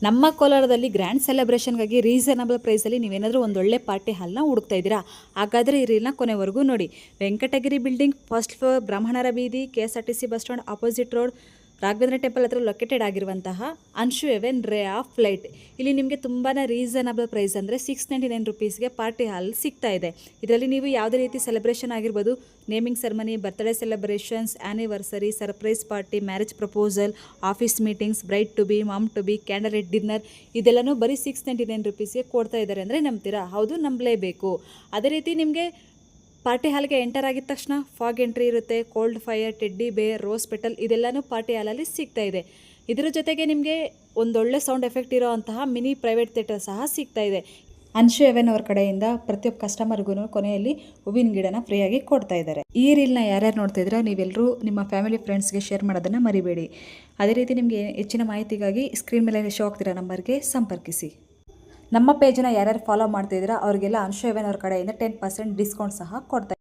ನಮ್ಮ ಕೋಲಾರದಲ್ಲಿ grand ಸೆಲೆಬ್ರೇಷನ್ಗಾಗಿ reasonable ಪ್ರೈಸಲ್ಲಿ ನೀವೇನಾದರೂ ಒಂದು ಒಳ್ಳೆ ಪಾರ್ಟಿ ಹಾಲ್ನ ಹುಡುಕ್ತಾ ಇದ್ದೀರಾ? ಹಾಗಾದರೆ ಈ ರೀಲ್ನ ಕೊನೆವರೆಗೂ ನೋಡಿ. ವೆಂಕಟಗಿರಿ ಬಿಲ್ಡಿಂಗ್, ಫಸ್ಟ್ ಫ್ಲೋರ್, ಬ್ರಾಹ್ಮಣರ ಬೀದಿ, KSRTC bus stand opposite road, Raghavendra temple ಹತ್ರ ಲೊಕೇಟೆಡ್ ಆಗಿರುವಂತಹ Anshu heaven ray of flight. ಇಲ್ಲಿ ನಿಮಗೆ ತುಂಬಾ ರೀಸನಬಲ್ ಪ್ರೈಸ್ ಅಂದರೆ 699 ರುಪೀಸ್ಗೆ ಪಾರ್ಟಿ ಹಾಲ್ ಸಿಗ್ತಾ ಇದೆ. ಇದರಲ್ಲಿ ನೀವು ಯಾವುದೇ ರೀತಿ ಸೆಲೆಬ್ರೇಷನ್ ಆಗಿರ್ಬೋದು, naming ceremony, birthday celebrations, anniversary, surprise party, marriage proposal, office meetings, bride to be, mom to be, candle light dinner, ಇದೆಲ್ಲನೂ ಬರೀ 699 ರುಪೀಸ್ಗೆ ಕೊಡ್ತಾ ಇದ್ದಾರೆ ಅಂದರೆ ನಂಬ್ತೀರಾ? ಹೌದು, ನಂಬಲೇಬೇಕು. ಅದೇ ರೀತಿ ನಿಮಗೆ ಪಾರ್ಟಿ ಹಾಲ್ಗೆ ಎಂಟರ್ ಆಗಿದ ತಕ್ಷಣ ಫಾಗ್ ಎಂಟ್ರಿ ಇರುತ್ತೆ, ಕೋಲ್ಡ್ ಫೈರ್, ಟೆಡ್ಡಿ ಬೇರ್, ರೋಸ್ ಪೆಟಲ್, ಇದೆಲ್ಲನೂ ಪಾರ್ಟಿ ಹಾಲಲ್ಲಿ ಸಿಗ್ತಾ ಇದೆ. ಇದರ ಜೊತೆಗೆ ನಿಮಗೆ ಒಂದೊಳ್ಳೆ ಸೌಂಡ್ ಎಫೆಕ್ಟ್ ಇರೋ ಅಂತಹ ಮಿನಿ ಪ್ರೈವೇಟ್ ಥಿಯೇಟರ್ ಸಹ ಸಿಗ್ತಾ ಇದೆ. ಅನ್ಶು ಎವೆನ್ ಅವ್ರ ಕಡೆಯಿಂದ ಪ್ರತಿಯೊಬ್ಬ ಕಸ್ಟಮರ್ಗೂ ಕೊನೆಯಲ್ಲಿ ಹೂವಿನ ಗಿಡನ ಫ್ರೀಯಾಗಿ ಕೊಡ್ತಾ ಇದ್ದಾರೆ. ಈ ರೀಲ್ನ ಯಾರ್ಯಾರು ನೋಡ್ತಾ ಇದ್ದೀರಾ ನೀವೆಲ್ಲರೂ ನಿಮ್ಮ ಫ್ಯಾಮಿಲಿ ಫ್ರೆಂಡ್ಸ್ಗೆ ಶೇರ್ ಮಾಡೋದನ್ನು ಮರಿಬೇಡಿ. ಅದೇ ರೀತಿ ನಿಮಗೆ ಹೆಚ್ಚಿನ ಮಾಹಿತಿಗಾಗಿ ಸ್ಕ್ರೀನ್ ಮೇಲೆ ಶೋ ಆಗ್ತಿರೋ ನಂಬರ್ಗೆ ಸಂಪರ್ಕಿಸಿ. ನಮ್ಮ ಪೇಜನ್ನು ಯಾರ್ಯಾರು ಫಾಲೋ ಮಾಡ್ತಿದ್ದೀರಾ ಅವರಿಗೆಲ್ಲ ಅನ್ಶು ಎವೆನ್ ಅವ್ರ ಕಡೆಯಿಂದ 10% ಡಿಸ್ಕೌಂಟ್ ಸಹ ಕೊಡ್ತಾ